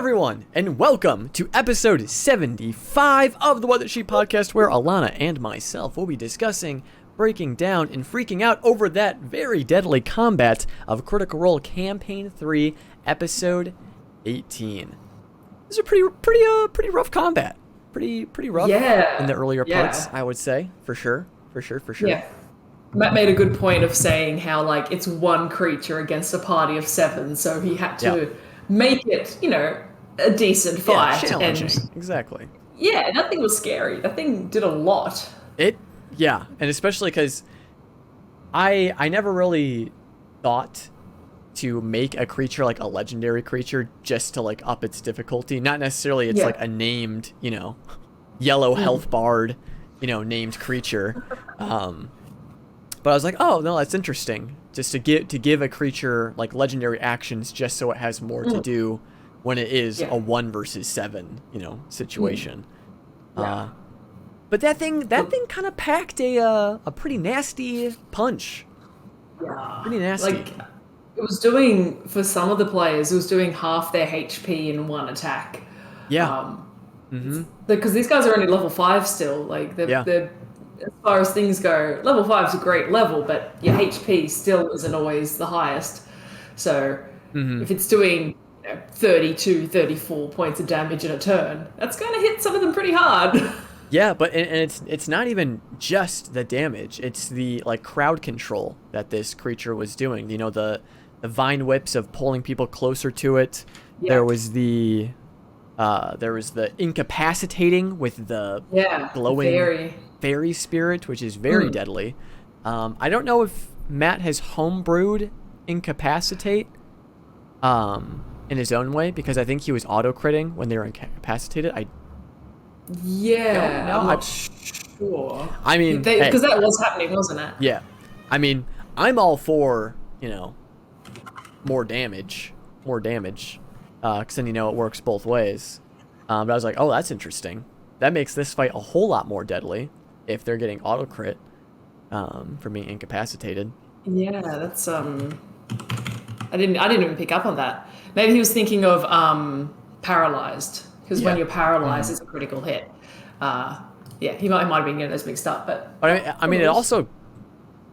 everyone, and welcome to episode 75 of the What the Sheep podcast, where Alana and myself will be discussing, breaking down, and freaking out over that very deadly combat of Critical Role Campaign 3, episode 18. This is a pretty rough combat. Pretty rough in the earlier parts, I would say, for sure. Yeah. Matt made a good point of saying how, like, it's one creature against a party of 7, so he had to make it, a decent fight. Challenging. Exactly. Yeah, that thing was scary. That thing did a lot. And especially because I never really thought to make a creature like a legendary creature just to like up its difficulty. Not necessarily it's like a named, yellow health bard, named creature. But I was like, oh no, that's interesting. Just to give a creature like legendary actions just so it has more to do when it is a 1 versus 7, situation. But that thing kind of packed a pretty nasty punch. Yeah. Pretty nasty. Like, it was doing, for some of the players, it was doing half their HP in one attack. Yeah. Because these guys are only level 5 still. Like, they're as far as things go, level 5 is a great level, but your HP still isn't always the highest. So if it's doing 32, 34 points of damage in a turn, that's going to hit some of them pretty hard. Yeah, but and it's not even just the damage. It's the like crowd control that this creature was doing. The vine whips of pulling people closer to it. Yeah. There was the incapacitating with the glowing fairy spirit, which is very deadly. I don't know if Matt has homebrewed incapacitate in his own way, because I think he was auto-critting when they were incapacitated. I'm not sure. I mean, because that was happening, wasn't it? Yeah. I mean, I'm all for, more damage, because then it works both ways. But I was like, oh, that's interesting. That makes this fight a whole lot more deadly if they're getting auto crit for being incapacitated. Yeah, that's I didn't even pick up on that. Maybe he was thinking of paralyzed, because when you're paralyzed, it's a critical hit. He might have been getting those mixed up, but I mean, it also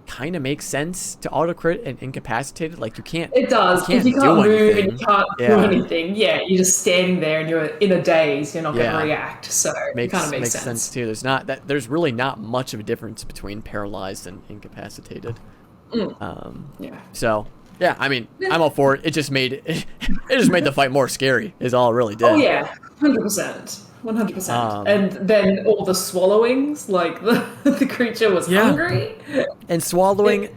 kind of makes sense to auto crit and incapacitated. Like, you can't. It does. If you can't move and you can't do anything, you're just standing there and you're in a daze. You're not going to react. So it kind of makes sense too. There's really not much of a difference between paralyzed and incapacitated. So yeah, I mean, I'm all for it. It just made the fight more scary. Is all it really did. Oh yeah, 100%. 100%. And then all the swallowings, like the creature was hungry. And swallowing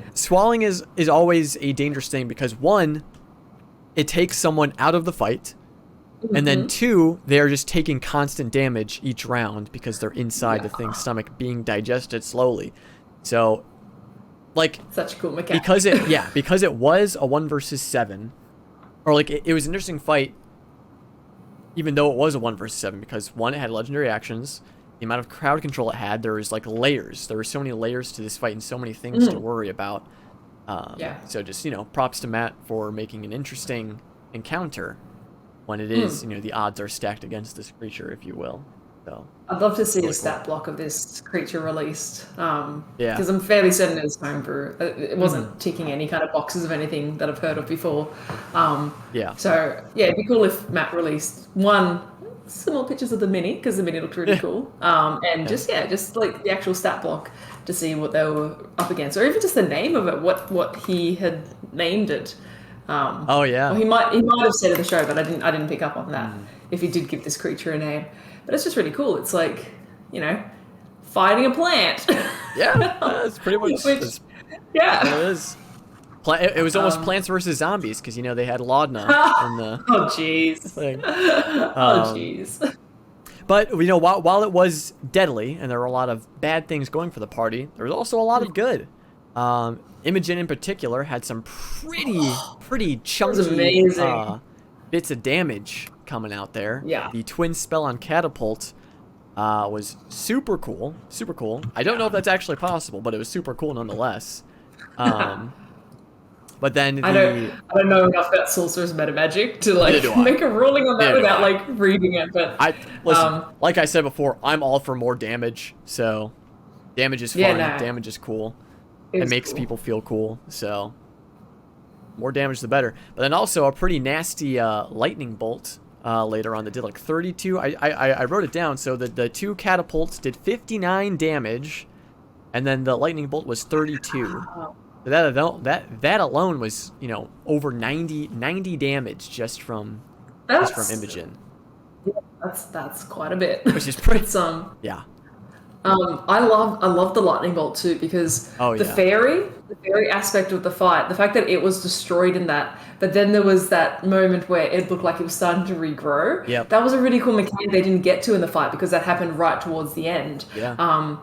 is always a dangerous thing, because one, it takes someone out of the fight, and then two, they're just taking constant damage each round because they're inside the thing's stomach being digested slowly. So, like, such a cool mechanic. because it was a 1 versus 7, or like it was an interesting fight. Even though it was a 1 versus 7, because one, it had legendary actions, the amount of crowd control it had, there was like layers. There were so many layers to this fight and so many things to worry about. So just, props to Matt for making an interesting encounter when it is, the odds are stacked against this creature, if you will. So I'd love to see a stat block of this creature released. Because I'm fairly certain it's homebrew. It wasn't ticking any kind of boxes of anything that I've heard of before. So it'd be cool if Matt released some more pictures of the mini, because the mini looked really cool. And just like the actual stat block to see what they were up against, or even just the name of it, what he had named it. Well, he might have said at the show, but I didn't pick up on that. If he did give this creature a name. But it's just really cool. It's like, fighting a plant. That's pretty much. It is. It was almost Plants versus Zombies, because they had Laudna in the. Oh jeez. Thing. Oh jeez. But while it was deadly and there were a lot of bad things going for the party, there was also a lot of good. Imogen in particular had some pretty chunky bits of damage coming out there. The twin spell on Catapult was super cool. I don't know if that's actually possible, but it was super cool nonetheless. But then I don't know enough about sorcerer's meta magic to like make a ruling on that without like reading it. But listen, like I said before, I'm all for more damage. So damage is fun. Damage is cool. It makes people feel cool. So more damage the better. But then also a pretty nasty lightning bolt later on that did like 32. I wrote it down. So the two catapults did 59 damage, and then the lightning bolt was 32. Wow. That alone was, you know, over 90 damage just from Imogen. Yeah, that's quite a bit. Which is pretty. Yeah. I love the lightning bolt too, because the fairy aspect of the fight, the fact that it was destroyed in that, but then there was that moment where it looked like it was starting to regrow. Yeah. That was a really cool mechanic they didn't get to in the fight, because that happened right towards the end. Yeah.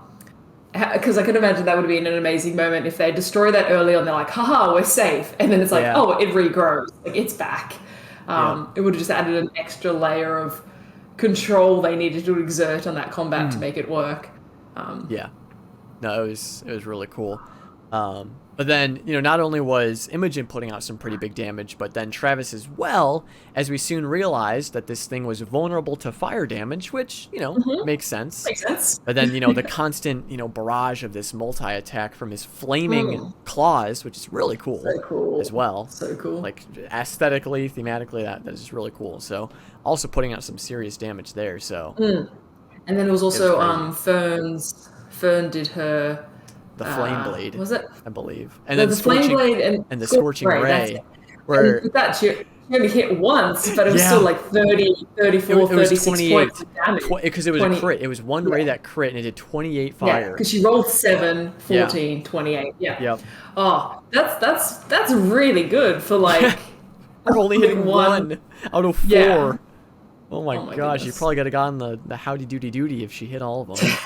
Because I could imagine that would have been an amazing moment if they destroy that early on. They're like, haha, we're safe. And then it's like, oh, it regrows. Like, it's back. It would have just added an extra layer of control they needed to exert on that combat to make it work. Yeah. No, it was really cool. But then, you know, not only was Imogen putting out some pretty big damage, but then Travis as well, as we soon realized that this thing was vulnerable to fire damage, which, you know, makes sense. Makes sense. But then, you know, the constant, you know, barrage of this multi-attack from his flaming claws, which is really cool, as well. So cool. Like, aesthetically, thematically, that is really cool. So, also putting out some serious damage there, so. And then it was also Fern did her... The flame blade, was it? I believe, and then the flame blade and the scorching ray. Where with that she only hit once, but it was still like 30, 34, 36 points of damage. Because it was a crit. It was one ray that crit, and it did 28 fire. Yeah, because she rolled 7, 14, 28. Yeah. Yep. Oh, that's really good for like. We're only hitting one out of 4. Yeah. Oh my gosh! Goodness. You probably got to gotten the howdy doody doody if she hit all of them.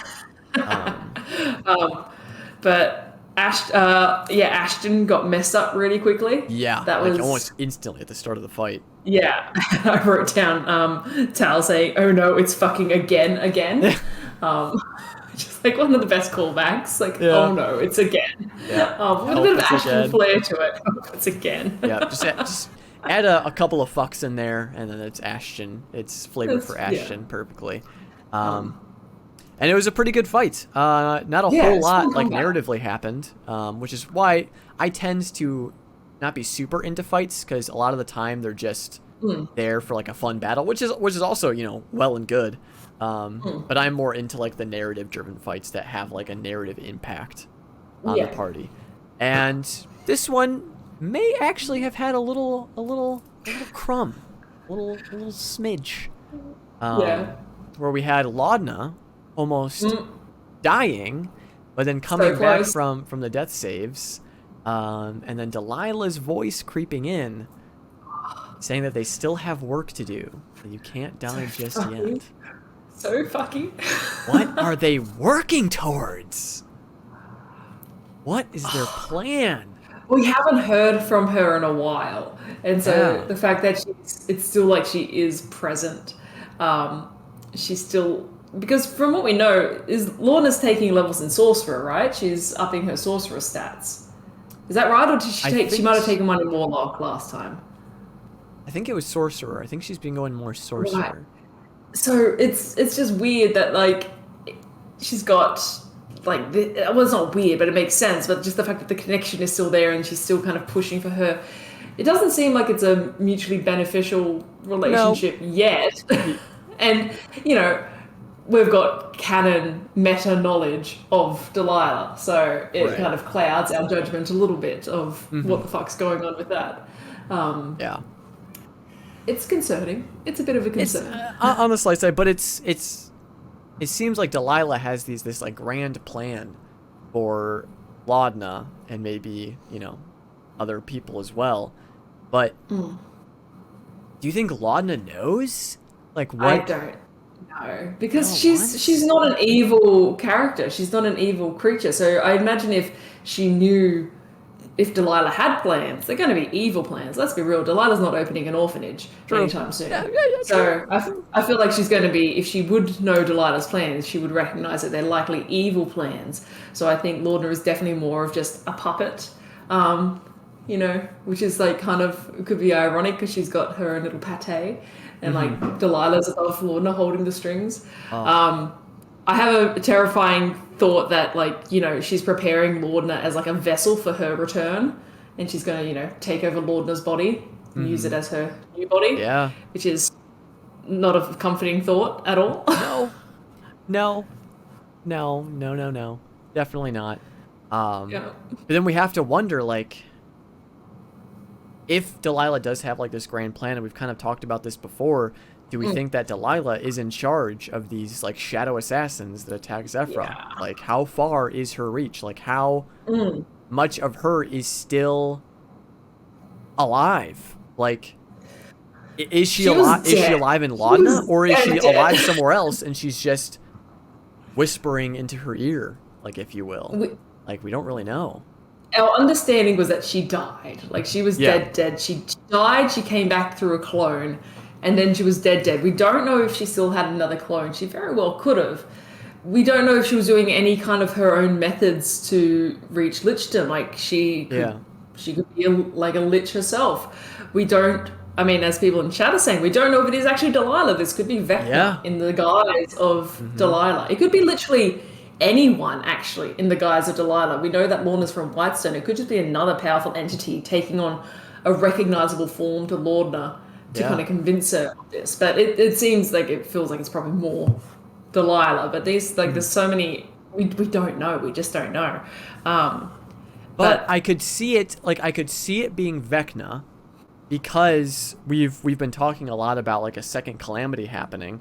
But Ashton got messed up really quickly. Yeah, that was almost instantly at the start of the fight. Yeah, I wrote down Tal saying, "Oh no, it's fucking again." Just like one of the best callbacks. Like, oh no, it's again. Yeah. With a bit of Ashton flair to it. It's again. Yeah, just add a couple of fucks in there, and then it's Ashton. It's flavored for Ashton perfectly. And it was a pretty good fight. Not a whole lot like narratively happened, which is why I tend to not be super into fights, because a lot of the time they're just there for like a fun battle, which is also, you know, well and good. But I'm more into like the narrative driven fights that have like a narrative impact on the party. And this one may actually have had a little crumb, a little smidge. Where we had Laudna almost dying, but then coming back from the death saves, and then Delilah's voice creeping in, saying that they still have work to do, that you can't die just yet. So fucking. What are they working towards? What is their plan? We haven't heard from her in a while, and so the fact that it's still like she is present, she's still. Because from what we know, Lorna's taking levels in Sorcerer, right? She's upping her Sorcerer stats. Is that right? Or did she might have taken one in Warlock last time. I think it was Sorcerer. I think she's been going more Sorcerer. Right. So it's just weird that, like, she's got, like, well, it's not weird, but it makes sense. But just the fact that the connection is still there and she's still kind of pushing for her. It doesn't seem like it's a mutually beneficial relationship yet. And, you know... We've got canon meta knowledge of Delilah, so it kind of clouds our judgment a little bit of what the fuck's going on with that. It's concerning. It's a bit of a concern. On the slight side, but it seems like Delilah has this like grand plan for Laudna and maybe, you know, other people as well. But do you think Laudna knows? Like what? I don't. No, because she's not an evil character. She's not an evil creature. So I imagine if she knew, if Delilah had plans, they're going to be evil plans. Let's be real. Delilah's not opening an orphanage anytime soon. So I feel like she's going to be, if she would know Delilah's plans, she would recognize that they're likely evil plans. So I think Laudna is definitely more of just a puppet. you know, which is like kind of, it could be ironic because she's got her own little pate, and like Delilah's above Lorna holding the strings. I have a terrifying thought that, like, you know, she's preparing Lorna as like a vessel for her return, and she's going to, you know, take over Lorna's body and use it as her new body. Yeah. Which is not a comforting thought at all. No. Definitely not. But then we have to wonder, like, if Delilah does have like this grand plan, and we've kind of talked about this before, do we think that Delilah is in charge of these like shadow assassins that attack Zephyra? Yeah. Like, how far is her reach? Like, how much of her is still alive? Like, is she alive? Is she alive in Laudna, or is she alive somewhere else and she's just whispering into her ear, like, if you will? Like, we don't really know. Our understanding was that she died. Like, she was dead. She died. She came back through a clone. And then she was dead. We don't know if she still had another clone. She very well could have. We don't know if she was doing any kind of her own methods to reach Lichdom. Like, she could be like a Lich herself. We don't, I mean, as people in chat are saying, we don't know if it is actually Delilah. This could be Vecna in the guise of Delilah. It could be literally anyone, actually, in the guise of Delilah. We know that Lorna's from Whitestone. It could just be another powerful entity taking on a recognizable form to Lorna to kind of convince her of this. But it seems like, it feels like it's probably more Delilah. But these, like, there's so many, we don't know. We just don't know. But I could see it, like, I could see it being Vecna, because we've been talking a lot about like a second calamity happening,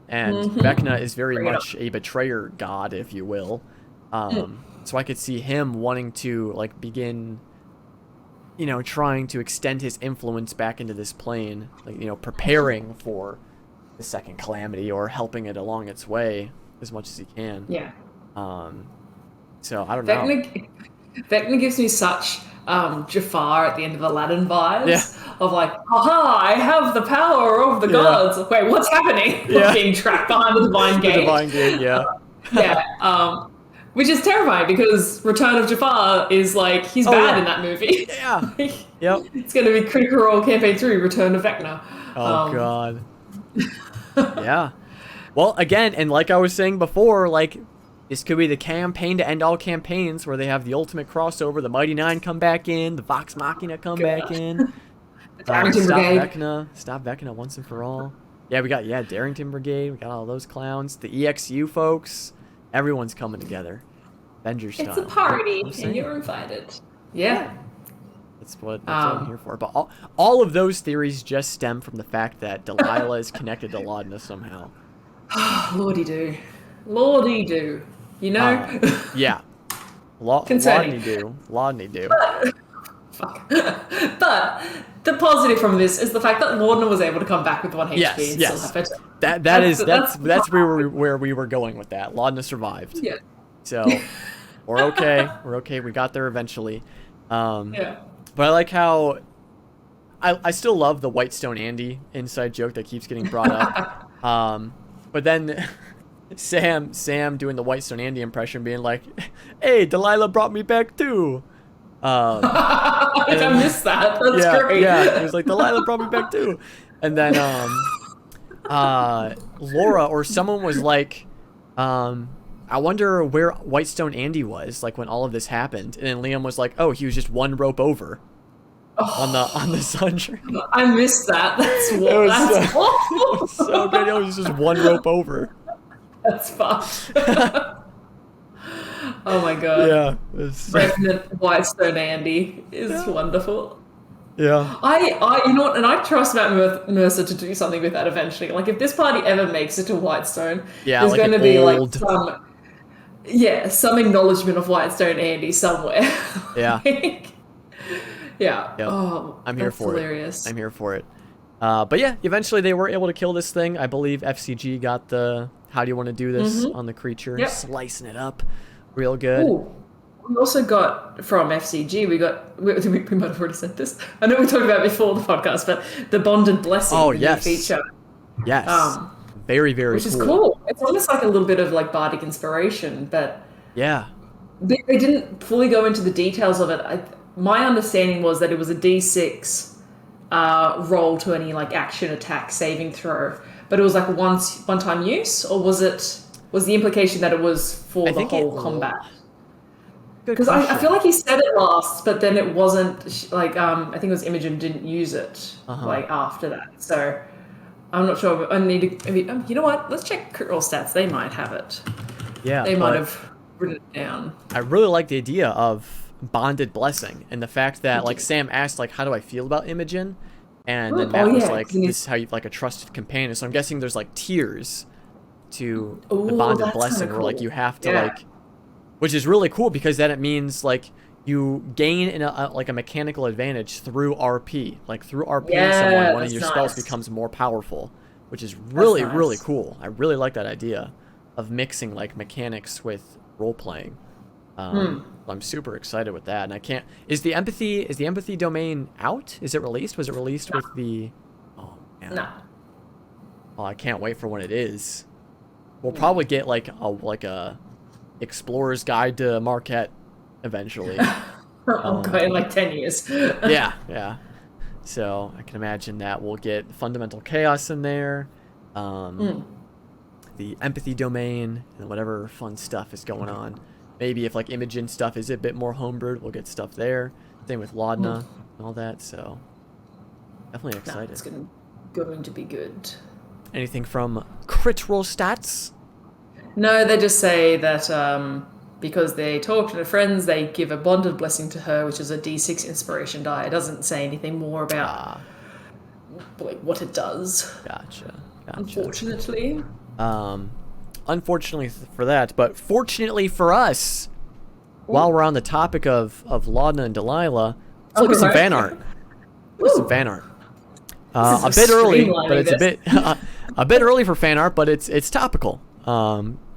and Vecna is very much a betrayer god, if you will. So I could see him wanting to like begin, you know, trying to extend his influence back into this plane, like, you know, preparing for the second calamity or helping it along its way as much as he can. Yeah. So I don't know. Vecna gives me such Jafar at the end of Aladdin vibes of like, aha, I have the power of the gods. Wait, what's happening? Being trapped behind the divine gate. The divine gate, which is terrifying, because Return of Jafar is like, he's bad in that movie. It's going to be Critical Role Campaign 3, Return of Vecna. God. Well, again, and like I was saying before, like, this could be the campaign to end all campaigns, where they have the ultimate crossover. The Mighty Nine come back in. The Vox Machina come back in. Stop Vecna once and for all. Yeah, we got Darrington Brigade. We got all those clowns. The EXU folks. Everyone's coming together. Avengers style. It's a party, and you're invited. Yeah. That's what I'm here for. But all of those theories just stem from the fact that Delilah is connected to Laudna somehow. Lordy do. You know? Laudny do. Fuck. But the positive from this is the fact that Lorna was able to come back with 1 HP and still have it. That's where we were going with that. Laudna survived. Yeah. So we're okay. We're okay. We got there eventually. But I like how I still love the Whitestone Andy inside joke that keeps getting brought up. But then Sam doing the Whitestone Andy impression, being like, "Hey, Delilah brought me back too." I missed that. That's great. Yeah, he was like, "Delilah brought me back too," and then Laura or someone was like, "I wonder where Whitestone Andy was like when all of this happened," and then Liam was like, "Oh, he was just one rope over." On the sun tree. I missed that. That's awful. So good. It was just one rope over. That's fun. Oh my god. Yeah. Revenant Whitestone Andy is wonderful. Yeah. I you know what, and I trust Matt Mercer to do something with that eventually. Like, if this party ever makes it to Whitestone, there's like going to be like some acknowledgement of Whitestone Andy somewhere. Yeah. Yeah. Yep. Oh, I'm here for hilarious. it. I'm here for it. But yeah, eventually they were able to kill this thing. I believe FCG got the "how do you want to do this" on the creature, slicing it up real good. Ooh. We also got from FCG, we might have already said this. I know we talked about it before the podcast, but the Bonded Blessing feature. Yes. Very, very which is cool. It's almost like a little bit of like bardic inspiration, but yeah. They didn't fully go into the details of it. my understanding was that it was a D6 roll to any like action, attack, saving throw, but it was like one time use, or was the implication that it was for the whole combat? Because I feel like he said it last, but then it wasn't like I think it was Imogen didn't use it like after that. So I'm not sure. I need to. You know what? Let's check crit roll stats. They might have it. Yeah, they might have written it down. I really like the idea of bonded blessing and the fact that like Sam asked like, how do I feel about Imogen, and then Matt was like, this is how you like a trusted companion. So I'm guessing there's like tiers to the bonded blessing, where like you have to like. Which is really cool because then it means like you gain like a mechanical advantage through RP. Like through RP, one of your spells becomes more powerful, which is really really cool. I really like that idea of mixing like mechanics with role playing. I'm super excited with that, and I can't. Is the empathy domain out? Is it released? Was it released with the? Oh man. No. Oh, I can't wait for when it is. We'll probably get like a Explorer's Guide to Marquette eventually. In like 10 years. yeah. So I can imagine that we'll get Fundamental Chaos in there, the empathy domain, and whatever fun stuff is going on. Maybe if like Imogen stuff is a bit more homebrewed, we'll get stuff there. Same with Laudna and all that. So definitely excited. It's going to be good. Anything from crit roll stats? No, they just say that because they talk to their friends, they give a bonded blessing to her, which is a D6 inspiration die. It doesn't say anything more about like what it does. Gotcha. Unfortunately. Unfortunately for that, but fortunately for us, while we're on the topic of Laudna and Delilah, let's look at some fan art. Some fan art. A bit early, but it's a bit early for fan art, but it's topical.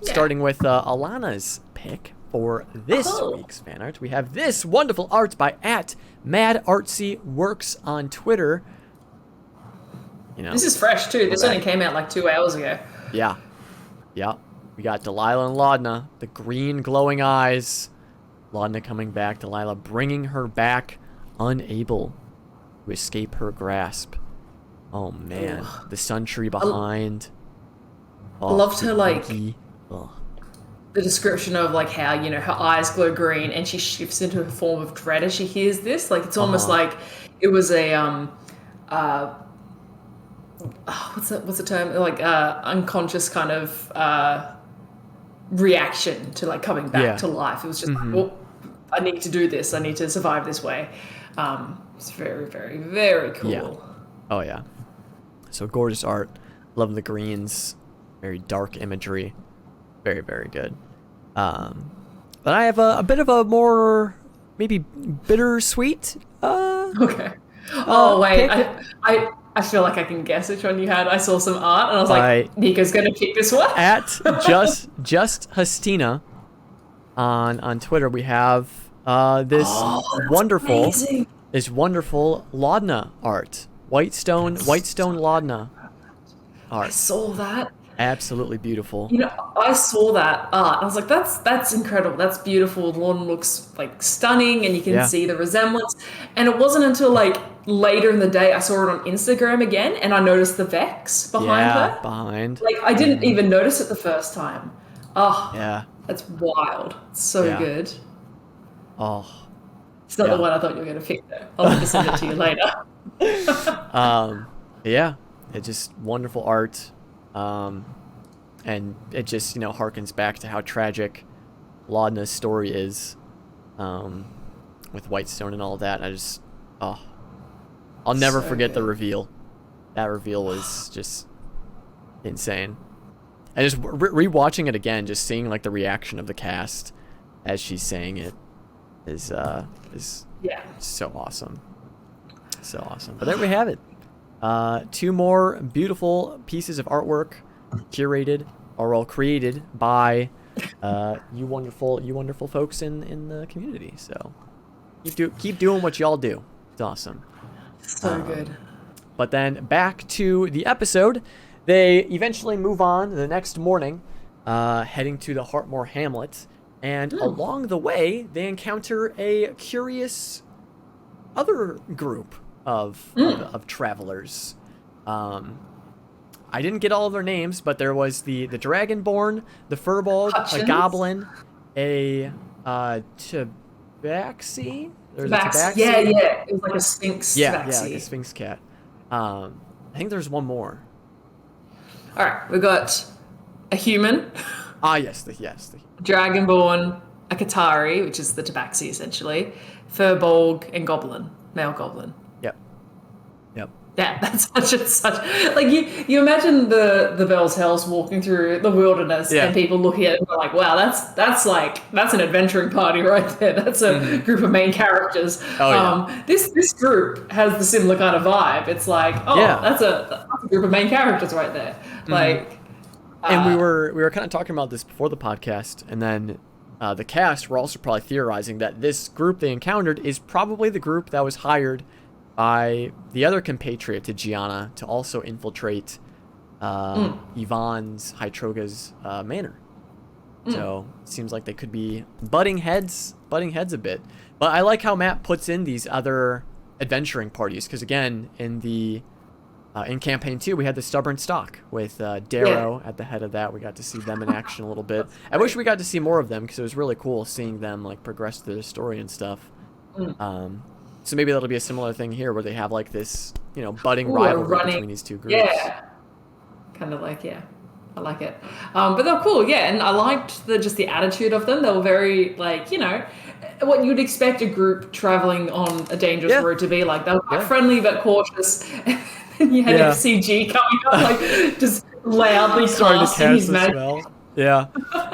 Starting with Alana's pick for this week's fan art. We have this wonderful art by @MadArtsyWorks on Twitter. You know, this is fresh too. This only came out like 2 hours ago. Yeah. We got Delilah and Laudna, the green glowing eyes. Laudna coming back, Delilah bringing her back, unable to escape her grasp. Oh man, the sun tree behind. I loved her like the description of like how, you know, her eyes glow green and she shifts into a form of dread as she hears this. Like it's almost like it was a what's the term? Like unconscious kind of reaction to like coming back to life. It was just like, well, I need to do this. I need to survive this way. It's very, very, very cool. Yeah. Oh yeah. So gorgeous art. Love the greens. Very dark imagery. Very, very good. But I have a bit of a more maybe bittersweet. Okay. Oh wait, I feel like I can guess which one you had. I saw some art and I was like, Nico's gonna pick this one. just Hastina on Twitter, we have this wonderful Laudna art. Whitestone Laudna art. I saw that. Absolutely beautiful. You know, I saw that art. I was like, that's incredible. That's beautiful. The lawn looks like stunning and you can see the resemblance. And it wasn't until like later in the day I saw it on Instagram again and I noticed the Vex behind her. Behind. Like I didn't even notice it the first time. Oh, yeah. That's wild. It's so good. Oh. It's not the one I thought you were going to pick though. I'll have to send it to you later. Yeah. It's just wonderful art. And it just, you know, harkens back to how tragic Laudna's story is, with Whitestone and all that. I'll never forget the reveal. That reveal was just insane. And just rewatching it again, just seeing like the reaction of the cast as she's saying it is so awesome. So awesome. But there we have it. 2 more beautiful pieces of artwork curated or created by you wonderful folks in the community. So keep doing what y'all do. It's awesome. So good. But then back to the episode. They eventually move on the next morning, heading to the Heartmore Hamlet, and along the way they encounter a curious other group of travelers. I didn't get all of their names, but there was the Dragonborn, the Furbolg, a Goblin, a Tabaxi. There's a Tabaxi. Yeah. It was like a Sphinx. Yeah, Tabaxi. like a Sphinx cat. I think there's one more. All right, we got a human. Yes. Dragonborn, a Qatari, which is the Tabaxi essentially, Furbolg, and Goblin, male Goblin. Yep. Yeah, that's such like you imagine the Bell's Hells walking through the wilderness and people looking at it and they're like, wow, that's an adventuring party right there. That's a group of main characters. This group has the similar kind of vibe. It's like, that's a group of main characters right there. Like, and we were kind of talking about this before the podcast, and then the cast were also probably theorizing that this group they encountered is probably the group that was hired by the other compatriot to Gianna to also infiltrate Yvonne's, Hytroga's manor. So it seems like they could be butting heads a bit. But I like how Matt puts in these other adventuring parties, because again, in campaign 2 we had the Stubborn Stock with Darrow at the head of that. We got to see them in action a little bit. I wish we got to see more of them, because it was really cool seeing them like progress through the story and stuff. So maybe that'll be a similar thing here, where they have like this, budding rivalry between these two groups. Yeah, kind of like, I like it. But they're cool, and I liked just the attitude of them. They were very like, what you'd expect a group traveling on a dangerous route to be like. They were quite friendly but cautious. And you had FCG coming up, like just loudly casting his magic. Yeah,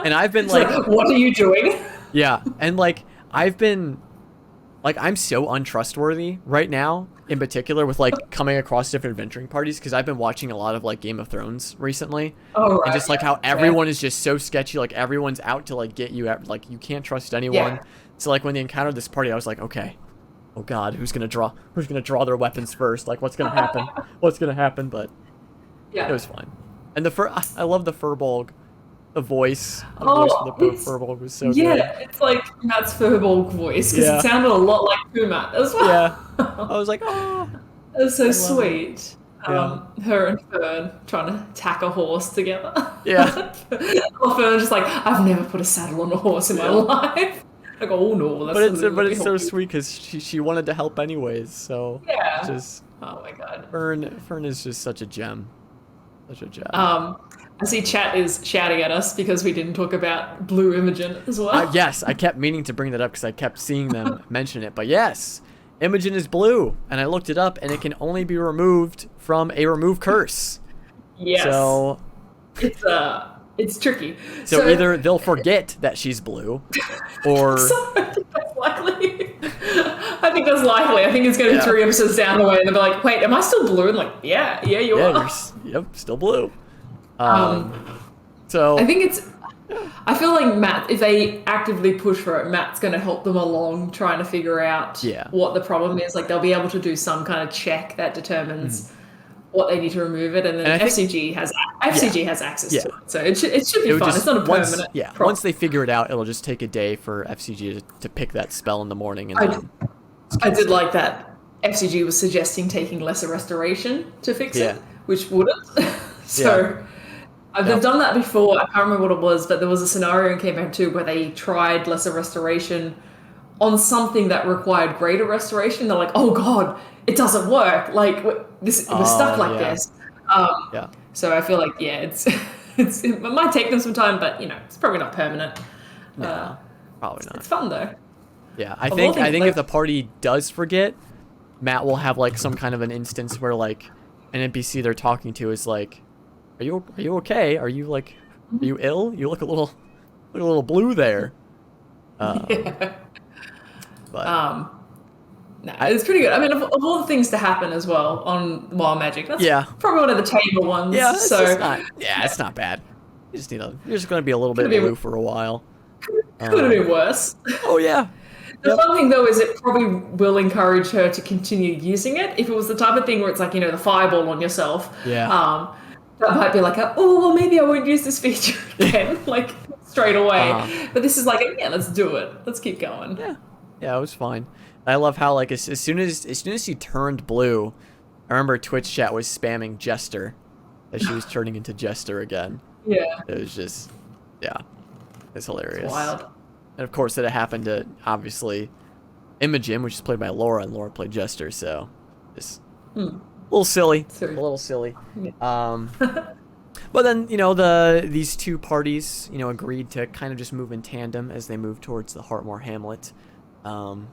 and I've been like, what are you doing? Yeah, and like I've been. Like, I'm so untrustworthy right now, in particular, with, like, coming across different adventuring parties, because I've been watching a lot of, like, Game of Thrones recently. Oh, right. And just, like, how everyone is just so sketchy. Like, everyone's out to, like, get you. Like, you can't trust anyone. Yeah. So, like, when they encountered this party, I was like, okay. Oh, God, who's going to draw their weapons first? Like, what's going to happen? What's going to happen? But it was fine. And I love the Furbolg. The voice for the Furbolg was so good. Yeah, it's like Matt's Furbolg voice, because it sounded a lot like Pumat as well. Yeah, I was like, oh. It was so sweet. Her and Fern trying to tack a horse together. Yeah. Or Fern just like, I've never put a saddle on a horse in my life. Like, oh no, that's but it's so sweet, because she wanted to help anyways. So just oh my god, Fern is just such a gem. Such a gem. I see chat is shouting at us because we didn't talk about Blue Imogen as well. Yes, I kept meaning to bring that up because I kept seeing them mention it. But yes, Imogen is blue, and I looked it up, and it can only be removed from a remove curse. Yes. So it's tricky. So either they'll forget that she's blue, or I think that's likely. I think it's going to be 3 episodes down the way, and they'll be like, "Wait, am I still blue?" And like, yeah, you are. Yep, still blue. So I think I feel like Matt, if they actively push for it, Matt's going to help them along trying to figure out what the problem is. Like, they'll be able to do some kind of check that determines what they need to remove it, and then FCG has access to it. So it should be fun. It's not a permanent problem. Once they figure it out, it'll just take a day for FCG to pick that spell in the morning. And I did like that FCG was suggesting taking Lesser Restoration to fix it, which wouldn't. They've done that before. I can't remember what it was, but there was a scenario in campaign 2 where they tried Lesser Restoration on something that required Greater Restoration. They're like, oh god, it doesn't work. Like, we're stuck like this. So I feel like it might take them some time, but it's probably not permanent. No, probably not. It's fun though. Yeah, I think if the party does forget, Matt will have like some kind of an instance where like an NPC they're talking to is like, Are you okay? Are you ill? You look a little blue there. It's pretty good. I mean, of all the things to happen as well on Wild Magic, that's probably one of the tamer ones. Yeah, it's not bad. You're just gonna be a little bit blue for a while. Could have been worse. Oh yeah. The fun thing though is it probably will encourage her to continue using it. If it was the type of thing where it's like, the fireball on yourself. Yeah. That might be like, maybe I won't use this feature again, like straight away. But this is like, let's do it. Let's keep going. Yeah. Yeah, it was fine. I love how like as soon as she turned blue, I remember Twitch chat was spamming Jester as she was turning into Jester again. Yeah. It was just, yeah, it's hilarious. It's wild. And of course, it happened to obviously Imogen, which is played by Laura, and Laura played Jester, so it's a little silly. A little silly. Yeah. But then, you know, these two parties, you know, agreed to kind of just move in tandem as they moved towards the Heartmore Hamlet. And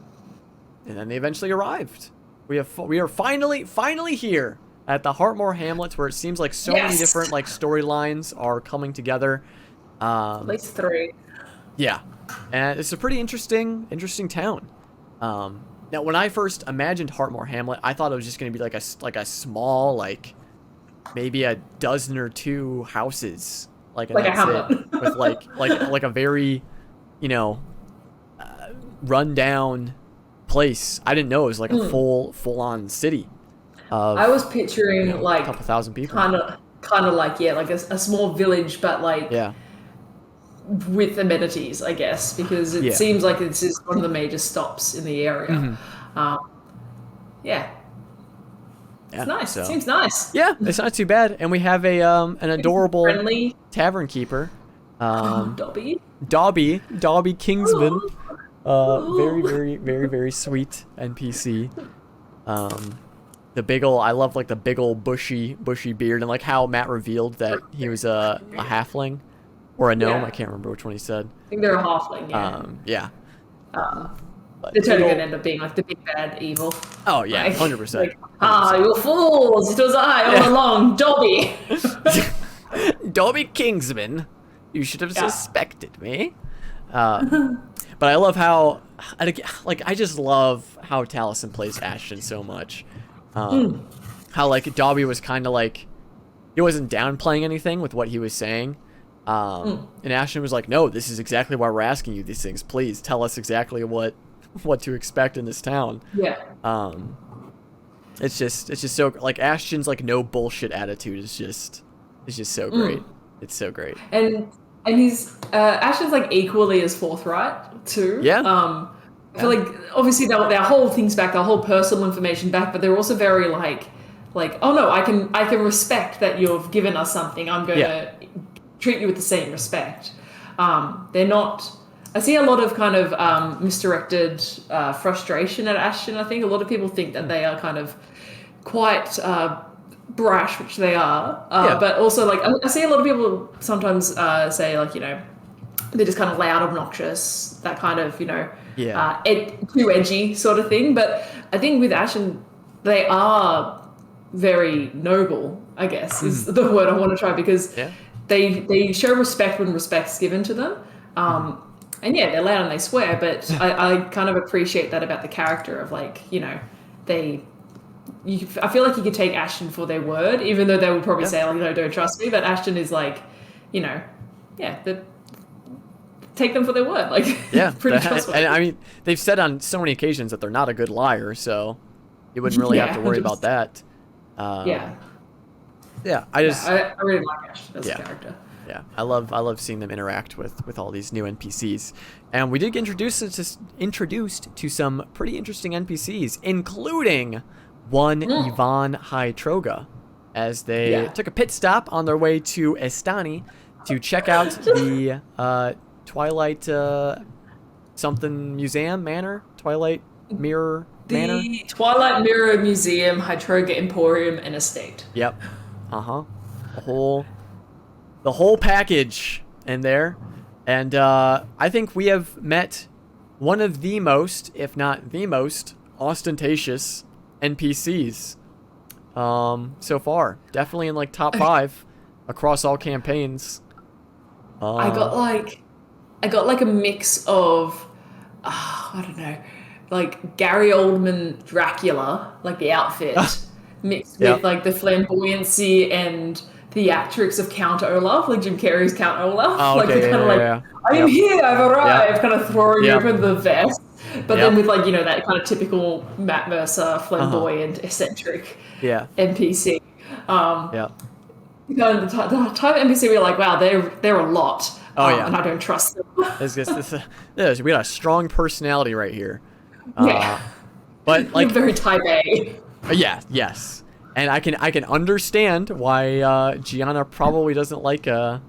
then they eventually arrived. We are finally here at the Heartmore Hamlet, where it seems like so many different like storylines are coming together. At least 3. Yeah. And it's a pretty interesting town. Now, when I first imagined Heartmore Hamlet, I thought it was just going to be like a small, like maybe a dozen or 2 houses, like a hamlet with like a very, you know, rundown place. I didn't know it was like a full on city. I was picturing, you know, like a couple thousand people, kind of like like a small village, but like with amenities, I guess, because it seems like this is one of the major stops in the area. It's nice. So. It seems nice. Yeah, it's not too bad. And we have an adorable friendly tavern keeper, Dobby Kingsman. Very sweet NPC. I love like the big old bushy beard, and like how Matt revealed that he was a halfling or a gnome. I can't remember which one he said. I think they're a halfling. They're totally gonna end up being like the big bad evil. Oh yeah, 100%. You fools! It was I all along, Dobby. Dobby Kingsman. You should have suspected me. But I love how, like, I just love how Taliesin plays Ashton so much. How, like, Dobby was kind of like, he wasn't downplaying anything with what he was saying. And Ashton was like, no, this is exactly why we're asking you these things. Please tell us exactly what to expect in this town. Yeah. It's just so, like, Ashton's, like, no bullshit attitude is just so great. It's so great. And he's Ashton's like equally as forthright too. Yeah. I feel like obviously they'll hold things back, they'll hold personal information back, but they're also very like, oh no, I can respect that you've given us something. I'm going to treat you with the same respect. They're not. I see a lot of kind of misdirected frustration at Ashton. I think a lot of people think that they are kind of quite brash, which they are, but also like I see a lot of people sometimes say like, you know, they're just kind of loud, obnoxious, that kind of, you know, too edgy sort of thing. But I think with Ashton, they are very noble, I guess is the word I want to try, because they show respect when respect's given to them. And they're loud and they swear, but I kind of appreciate that about the character of like, you know, I feel like you could take Ashton for their word, even though they would probably say, like, you know, don't trust me. But Ashton is like, you know, take them for their word. Like, pretty trustworthy. And I mean, they've said on so many occasions that they're not a good liar, so you wouldn't really have to worry about that. I really like Ashton as a character. Yeah, I love seeing them interact with all these new NPCs, and we did get introduced to some pretty interesting NPCs, including one Yvonne Hytroga, as they took a pit stop on their way to Estani to check out the Twilight something museum manor, Twilight Mirror Manor, the Twilight Mirror Museum, Hytroga Emporium, and Estate. Yep. The whole package in there. And I think we have met one of the most, if not the most, ostentatious NPCs so far. Definitely in like top 5 across all campaigns. I got like a mix of I don't know, like Gary Oldman Dracula, like the outfit, mixed with like the flamboyancy and theatrics of Count Olaf, like Jim Carrey's Count Olaf. Like kind of like, I'm here, I've arrived, kind of throwing open the vest. But then with like, you know, that kind of typical Matt Mercer, flamboyant, eccentric NPC. You know, the type of NPC we're like, wow, they're a lot. And I don't trust them. We got a strong personality right here. But like, you're very type A. Yes, and I can understand why Gianna probably doesn't like them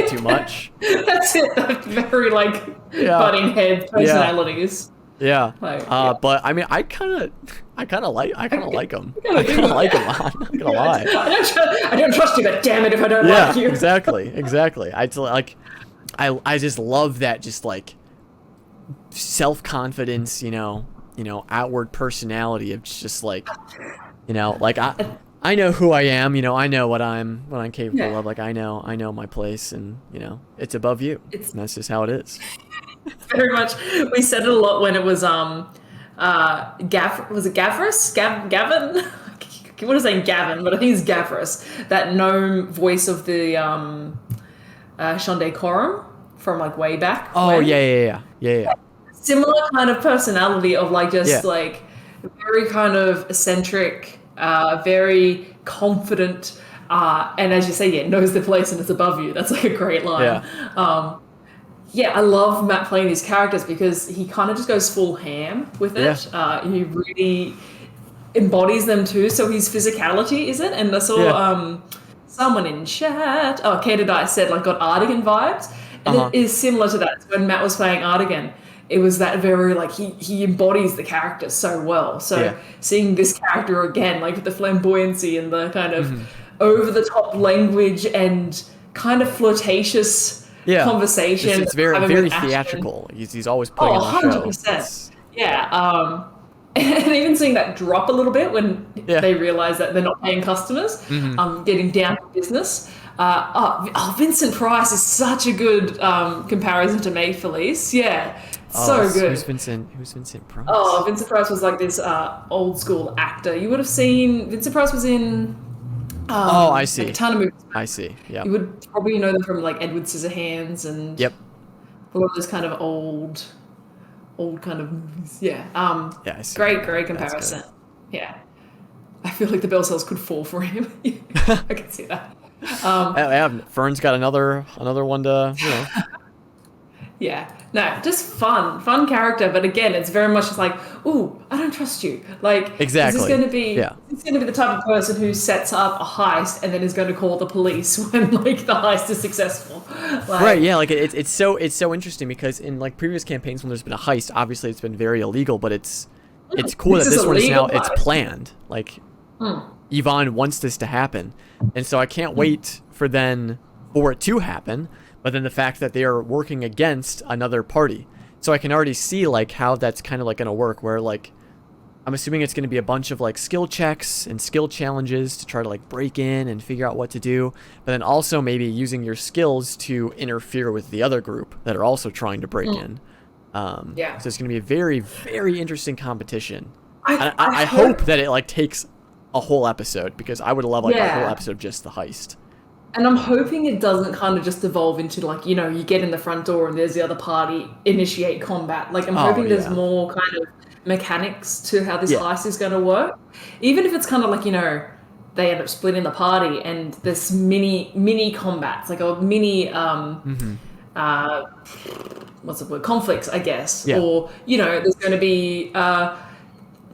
too much. That's it. That's very like butting head personalities. Yeah. Like, But I mean, I kind of like them. I kind of like them. I'm not gonna lie. I don't trust you, but damn it if I don't like you. Exactly. I just love that, just like self-confidence, outward personality of just like, like I know who I am, I know what I'm capable of. Like I know my place, and it's above you. And that's just how it is. Very much. We said it a lot when it was was it Gavris? Gavin? I want to say Gavin, but I think it's Gavris. That gnome voice of the Shonday Coram from like way back. Oh yeah. Similar kind of personality of like just like very kind of eccentric, very confident, and as you say, knows the place and it's above you. That's like a great line. I love Matt playing these characters because he kind of just goes full ham with it. He really embodies them too. So his physicality is it, and I saw someone in chat. Oh, Kato Dice said like got Artigan vibes, and it is similar to that. So when Matt was playing Artigan, it was that very like he embodies the character so well. So seeing this character again, like with the flamboyancy and the kind of over the top language and kind of flirtatious conversation. It's very theatrical. He's always putting on a show. 100%. Yeah. And even seeing that drop a little bit when they realize that they're not paying customers, getting down to business. Vincent Price is such a good comparison to make Felice. Yeah. So good. Who's Vincent Price? Oh, Vincent Price was like this old school actor. You would have seen Vincent Price was in I see. like a ton of movies. I see. Yeah. You would probably know them from like Edward Scissorhands and a lot of those kind of old kind of movies. Yeah. I see. Great comparison. Yeah. I feel like the bell cells could fall for him. I can see that. Fern's got another one to Yeah. No, just fun character. But again, it's very much just like, ooh, I don't trust you. Like, exactly. Is this going to be the type of person who sets up a heist and then is going to call the police when like the heist is successful? Like, right. Yeah. Like it's so interesting because in like previous campaigns when there's been a heist, obviously it's been very illegal, but it's cool that this one is now it's planned. Like Yvonne wants this to happen, and so I can't wait for it to happen. But then the fact that they are working against another party. So I can already see like how that's kind of like going to work, where like I'm assuming it's going to be a bunch of like skill checks and skill challenges to try to like break in and figure out what to do. But then also maybe using your skills to interfere with the other group that are also trying to break in. So it's going to be a very, very interesting competition. I hope that it like takes a whole episode, because I would love like a whole episode of just the heist. And I'm hoping it doesn't kind of just evolve into like, you get in the front door and there's the other party, initiate combat. Like I'm hoping there's more kind of mechanics to how this heist is going to work. Even if it's kind of like, they end up splitting the party and there's mini combats, like a mini, what's the word? Conflicts, I guess. Yeah. Or, there's going to be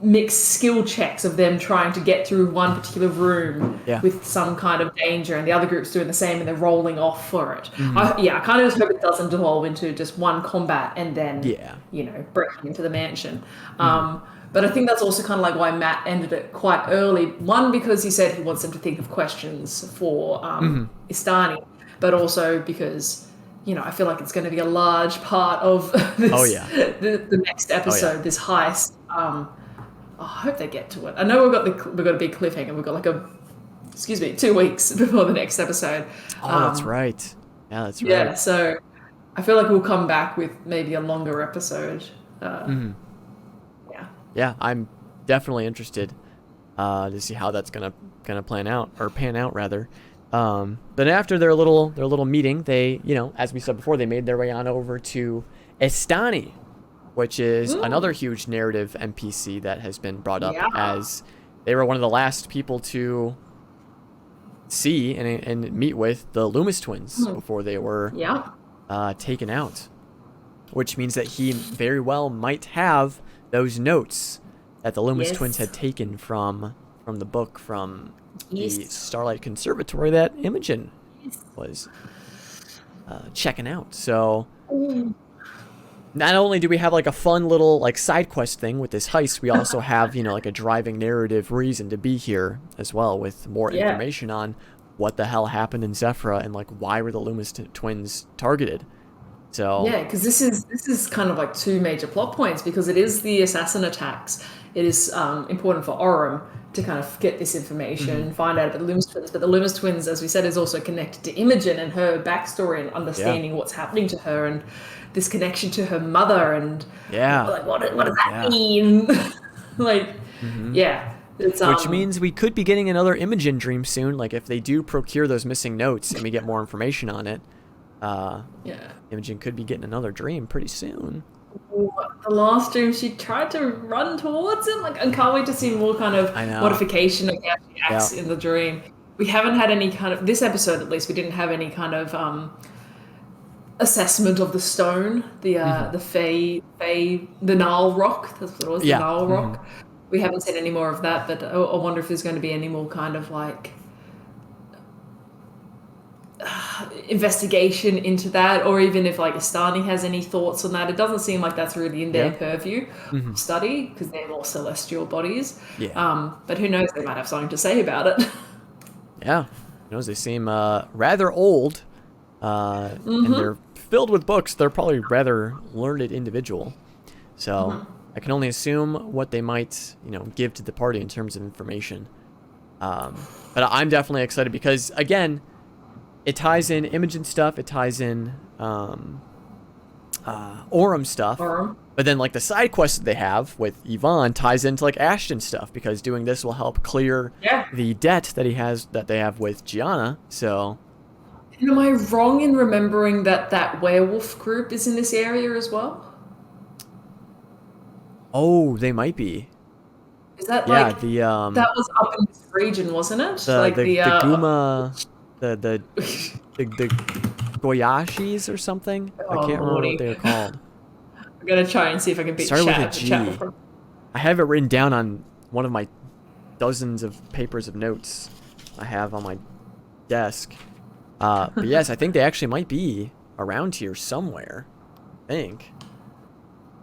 mixed skill checks of them trying to get through one particular room with some kind of danger, and the other group's doing the same and they're rolling off for it. I kind of just hope it doesn't devolve into just one combat and then breaking into the mansion. But I think that's also kind of like why Matt ended it quite early. One, because he said he wants them to think of questions for Istani, but also because I feel like it's going to be a large part of this, the next episode, this heist. I hope they get to it. I know we've got a big cliffhanger. We've got like 2 weeks before the next episode. That's right. Yeah, that's right. Yeah, so I feel like we'll come back with maybe a longer episode. Yeah, I'm definitely interested to see how that's gonna pan out rather. But after their little meeting, they, as we said before, they made their way on over to Estani, which is another huge narrative NPC that has been brought up, as they were one of the last people to see and meet with the Loomis twins before they were taken out, which means that he very well might have those notes that the Loomis Yes. twins had taken from the book from Yes. the Starlight Conservatory that Imogen Yes. was checking out. So Ooh. not only do we have like a fun little like side quest thing with this heist, we also have, you know, like a driving narrative reason to be here as well, with more information on what the hell happened in Zephyra and like why were the Loomis twins targeted. So yeah, because this is kind of like two major plot points, because it is the assassin attacks. It is important for Orym to kind of get this information, find out about the Loomis twins. But the Loomis twins, as we said, is also connected to Imogen and her backstory and understanding what's happening to her and this connection to her mother and like what does that mean? Like it's, which means we could be getting another Imogen dream soon. Like if they do procure those missing notes and we get more information on it. Imogen could be getting another dream pretty soon. The last dream, she tried to run towards him. Like, I can't wait to see more kind of modification of how she acts in the dream. We haven't had any kind of, this episode at least, we didn't have any kind of assessment of the stone, the Nile rock. That's what it was, the Nile rock. We haven't seen any more of that, but I wonder if there's going to be any more kind of like investigation into that, or even if like Astani has any thoughts on that. It doesn't seem like that's really in their purview study, because they're more celestial bodies. But who knows, they might have something to say about it. Who knows, they seem rather old, and they're filled with books. They're probably rather learned individual, so I can only assume what they might, you know, give to the party in terms of information. But I'm definitely excited because, again, it ties in Imogen stuff, it ties in Orym stuff, but then like the side quest that they have with Yvonne ties into like Ashton stuff, because doing this will help clear the debt that they have with Gianna. So, and am I wrong in remembering that werewolf group is in this area as well? Oh, they might be. Is that like the that was up in this region, wasn't it? The Guma. The Goyashis or something. I can't remember what they're called. I'm gonna try and see if I can beat Started with a chat. G. I have it written down on one of my dozens of papers of notes I have on my desk. But yes, I think they actually might be around here somewhere. I think.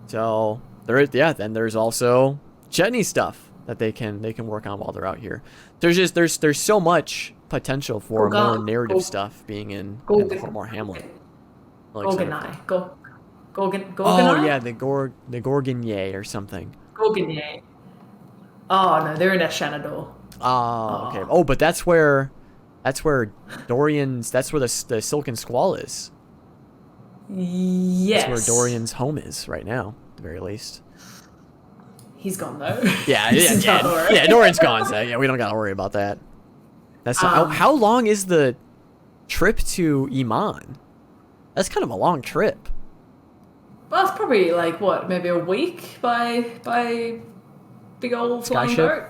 So there is, then there's also Chetney stuff that they can work on while they're out here. There's so much potential for more narrative stuff being in Fort Hamlet. Gorgonai. Oh yeah, the Gorgonye or something. Gorgonye. Oh no, they're in Ashanador. Oh, okay. Oh, but that's where Dorian's. That's where the Silken Squall is. Yes. That's where Dorian's home is right now, at the very least. He's gone though. Yeah, Dorian's gone. So yeah, we don't gotta worry about that. That's how long is the trip to Iman? That's kind of a long trip. Well, it's probably like what, maybe a week by big old flying boat.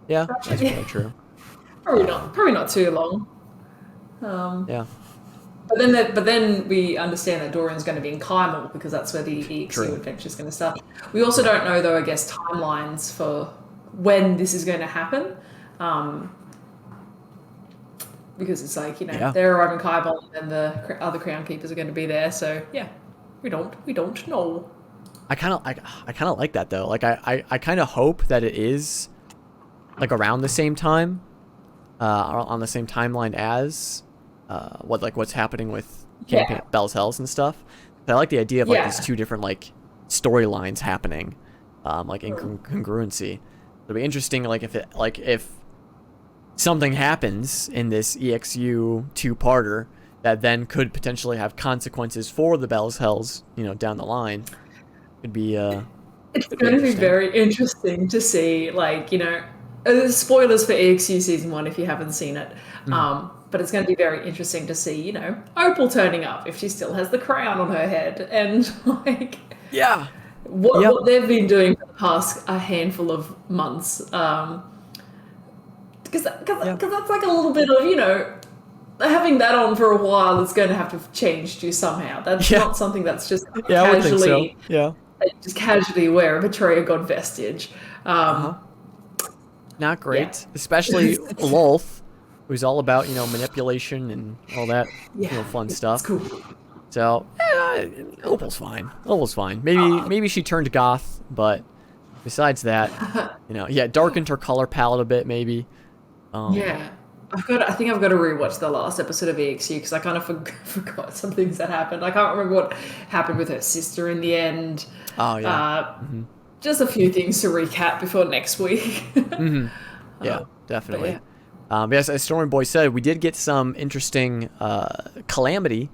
Yeah, that's probably true. Probably not too long. Yeah. But then we understand that Dorian's going to be in Kymel, because that's where the EXU adventure is going to start. We also don't know, though, I guess, timelines for when this is going to happen. Because it's like, they're arriving in Kymel and the other Crown Keepers are going to be there. So, yeah, we don't know. I kind of like that, though. Like, I kind of hope that it is, like, around the same time, on the same timeline as... what's happening with Bell's Hells and stuff. But I like the idea of like these two different like storylines happening, like in congruency. It'll be interesting, like if something happens in this EXU 2-parter that then could potentially have consequences for the Bell's Hells, down the line. It'd be it's going to be very interesting to see, like, spoilers for EXU season 1 if you haven't seen it. But it's going to be very interesting to see, Opal turning up if she still has the crown on her head, and like, what they've been doing for the past a handful of months. Because that's like a little bit of, having that on for a while is going to have to have changed you somehow. That's not something that's just casually. I would think so. Yeah. they just casually wear a Betrayer God vestige. Not great, especially Lolth, who's all about, manipulation and all that, fun stuff. It's cool. So, Opal's fine. Opal's fine. Maybe she turned goth, but besides that, darkened her color palette a bit, maybe. Yeah. I think I've got to rewatch the last episode of EXU because I kind of forgot some things that happened. I can't remember what happened with her sister in the end. Oh, yeah. Just a few things to recap before next week. Yeah, definitely. Yes, as Storm Boy said, we did get some interesting Calamity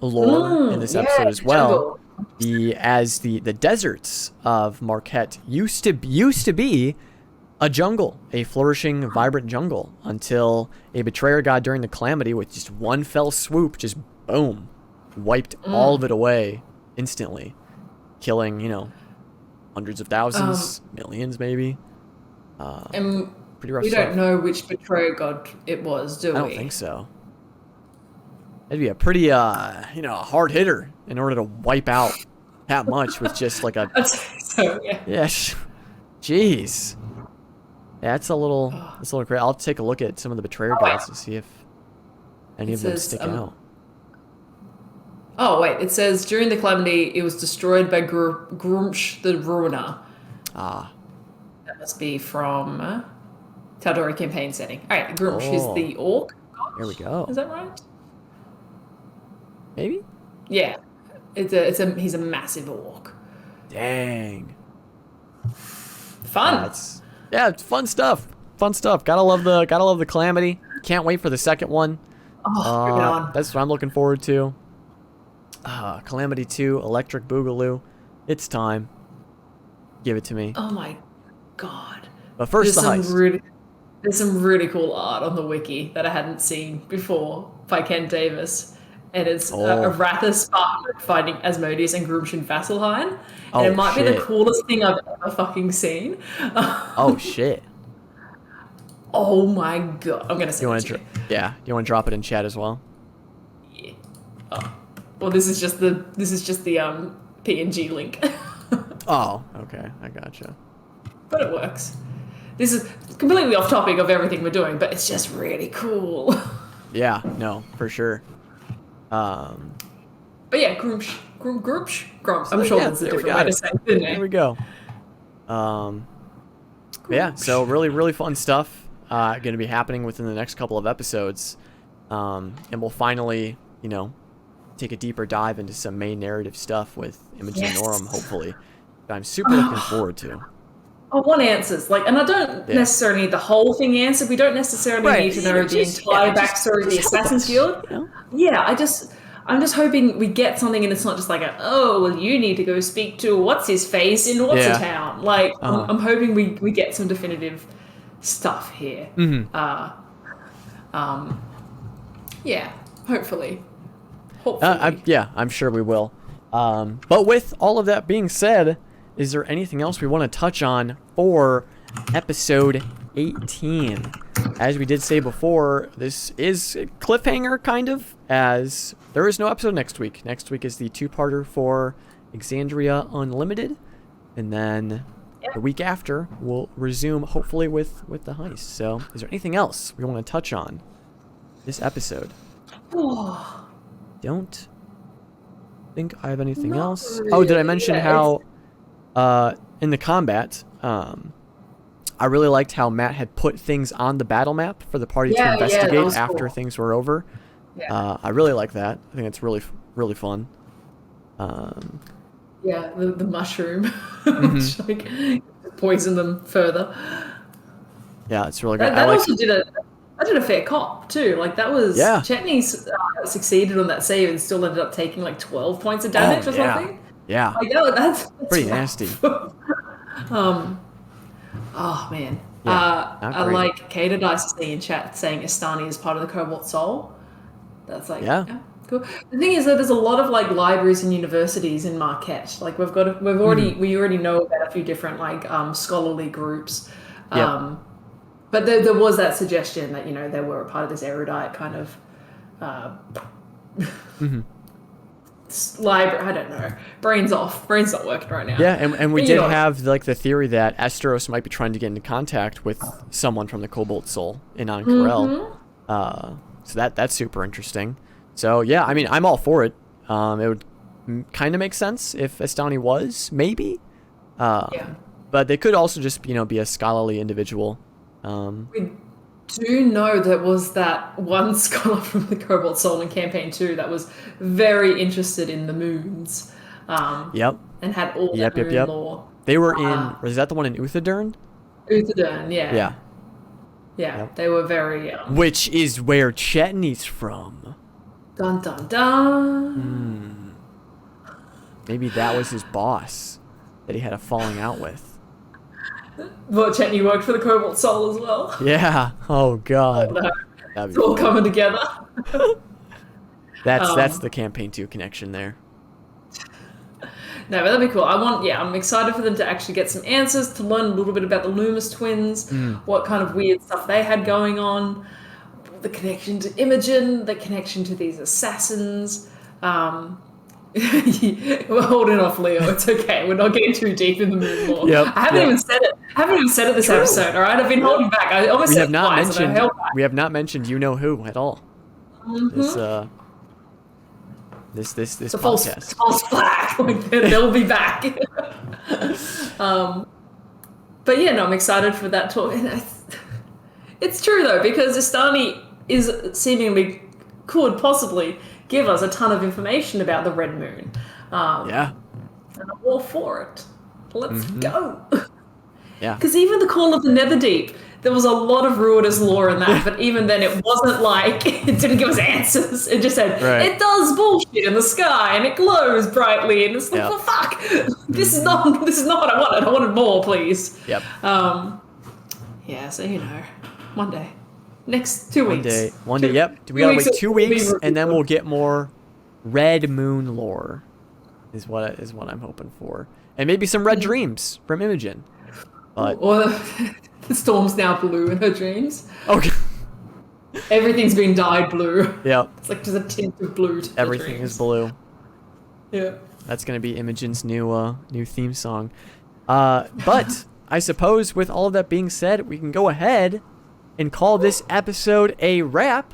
lore in this episode as well. The deserts of Marquette used to be a jungle, a flourishing, vibrant jungle, until a betrayer god during the Calamity, with just one fell swoop, just boom, wiped all of it away instantly, killing, hundreds of thousands, millions maybe. And pretty rough we stuff. don't know which betrayer god it was, do we? I don't think so. It'd be a pretty, hard hitter in order to wipe out that much with just like a... So, yeah. Yes. Jeez. Yeah, that's a little crazy. I'll take a look at some of the betrayer gods to see if any of them stick out. Oh, wait. It says, during the Calamity, it was destroyed by Grumsh the Ruiner. Ah. That must be from Tal'Dorei campaign setting. All right, Grumsh is the orc. There we go. Is that right? Maybe? Yeah. He's a massive orc. Dang. Fun. It's fun stuff. Fun stuff. Gotta love the Calamity. Can't wait for the second one. Bring it on. That's what I'm looking forward to. Calamity 2, Electric Boogaloo. It's time. Give it to me. Oh my god. But first, the heist. There's some really cool art on the wiki that I hadn't seen before by Ken Davis. And it's Arathis finding Asmodeus and Grumsh in Vasselheim. And it might be the coolest thing I've ever fucking seen. Oh, shit. Oh my god. I'm going to send it to you. Yeah. You want to drop it in chat as well? Yeah. Oh. Well, this is just the PNG link. Oh, okay. I gotcha. But it works. This is completely off topic of everything we're doing, but it's just really cool. Yeah, no, for sure. But yeah, Grumsh. I'm sure that's a different way to say it, isn't it? There we go. Yeah, so really, really fun stuff going to be happening within the next couple of episodes. And we'll finally, take a deeper dive into some main narrative stuff with Imogen and Noram, hopefully. That I'm super looking forward to. I want answers, and I don't necessarily need the whole thing answered. We don't necessarily need to know the entire backstory of the Assassin's Guild. Yeah, I'm just hoping we get something, and it's not just like you need to go speak to what's his face in what's a town. I'm hoping we get some definitive stuff here. Yeah, hopefully. I'm sure we will. But with all of that being said, is there anything else we want to touch on for episode 18? As we did say before, this is a cliffhanger, kind of, as there is no episode next week. Next week is the two-parter for Exandria Unlimited, and then the week after, we'll resume, hopefully, with the heist. So, is there anything else we want to touch on this episode? Don't think I have anything else. Really. Oh, did I mention how in the combat, I really liked how Matt had put things on the battle map for the party to investigate after things were over. I really like that. I think it's really, really fun. The mushroom, which poison them further. Yeah, it's really good. That also did a fair cop too. That was Chetney succeeded on that save and still ended up taking 12 points of damage or something. Yeah, that's pretty nasty. Oh man, I great. like Kata Dicey in chat saying Istani is part of the Cobalt Soul. That's cool. The thing is that there's a lot of libraries and universities in Marquette. We already know about a few different scholarly groups. But there was that suggestion that they were a part of this erudite kind of library. I don't know. Brain's off. Brain's not working right now. Yeah, and we did have like the theory that Asteros might be trying to get into contact with someone from the Cobalt Soul in Ank'Harel. So that's super interesting. So yeah, I mean, I'm all for it. It would kind of make sense if Estani was, maybe. But they could also just, be a scholarly individual. We do know there was that one scholar from the Cobalt Soul in Campaign 2 that was very interested in the moons. Yep. And had all that moon lore. They were in, was that the one in Uthadern? Uthadern, yeah. Yeah. Yeah, yep. They were very... Which is where Chetney's from. Dun, dun, dun. Maybe that was his boss that he had a falling out with. Well, Chetney worked for the Cobalt Soul as well. Yeah. Oh, God. Oh, no. It's all coming together. That's the Campaign 2 connection there. No, but that'd be cool. I'm excited for them to actually get some answers, to learn a little bit about the Loomis twins, what kind of weird stuff they had going on, the connection to Imogen, the connection to these assassins. We're holding off, Leo. It's okay. We're not getting too deep in the moon lore. Yep, I haven't even said it. I haven't even said it this episode. All right, I've been holding back. I almost said it twice, and I held back. We have not mentioned you know who at all. This podcast. False flag. Like, they'll be back. But yeah, no, I'm excited for that talk. And it's true though, because Estani is seemingly could possibly give us a ton of information about the Red Moon. And I'm all for it. Let's go. Yeah. Because even the Call of the Netherdeep, there was a lot of Ruidus lore in that, but even then it wasn't like, it didn't give us answers. It just said, it does bullshit in the sky and it glows brightly and it's like, well, fuck, this is not what I wanted. I wanted more, please. Yep. Yeah, so one day. Next 2 weeks. One day, yep. We gotta wait 2 weeks and then we'll get more Red Moon lore is what I'm hoping for. And maybe some red dreams from Imogen. But the storm's now blue in her dreams. Okay. Everything's been dyed blue. Yeah. It's like just a tint of blue to everything is blue. Yeah. That's gonna be Imogen's new theme song. But I suppose with all of that being said, we can go ahead and call this episode a wrap.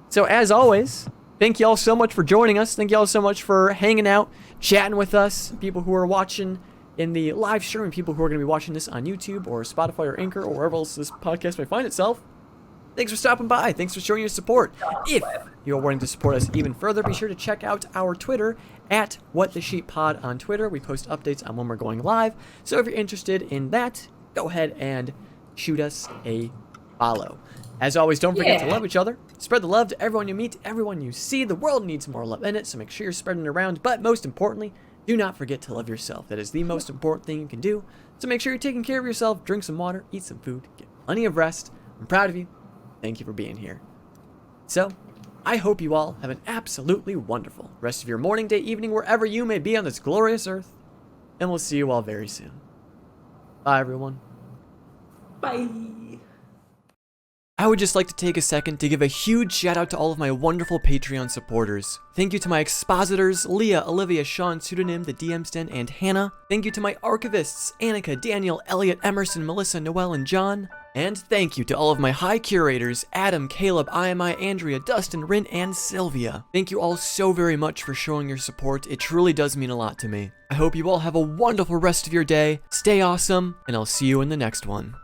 So as always, thank you all so much for joining us. Thank you all so much for hanging out, chatting with us, people who are watching in the live stream, and people who are going to be watching this on YouTube or Spotify or Anchor or wherever else this podcast may find itself. Thanks for stopping by. Thanks for showing your support. If you are wanting to support us even further, be sure to check out our Twitter at WhatTheSheepPod on Twitter. We post updates on when we're going live. So if you're interested in that, go ahead and shoot us a follow. As always, don't forget to love each other. Spread the love to everyone you meet, everyone you see. The world needs more love in it, so make sure you're spreading it around. But most importantly, do not forget to love yourself. That is the most important thing you can do. So make sure you're taking care of yourself. Drink some water, eat some food, get plenty of rest. I'm proud of you. Thank you for being here. So, I hope you all have an absolutely wonderful rest of your morning, day, evening, wherever you may be on this glorious earth. And we'll see you all very soon. Bye, everyone. Bye. I would just like to take a second to give a huge shout out to all of my wonderful Patreon supporters. Thank you to my expositors, Leah, Olivia, Sean, Pseudonym, the DMston, and Hannah. Thank you to my archivists, Annika, Daniel, Elliot, Emerson, Melissa, Noel, and John. And thank you to all of my high curators, Adam, Caleb, IMI, Andrea, Dustin, Rin, and Sylvia. Thank you all so very much for showing your support. It truly does mean a lot to me. I hope you all have a wonderful rest of your day. Stay awesome, and I'll see you in the next one.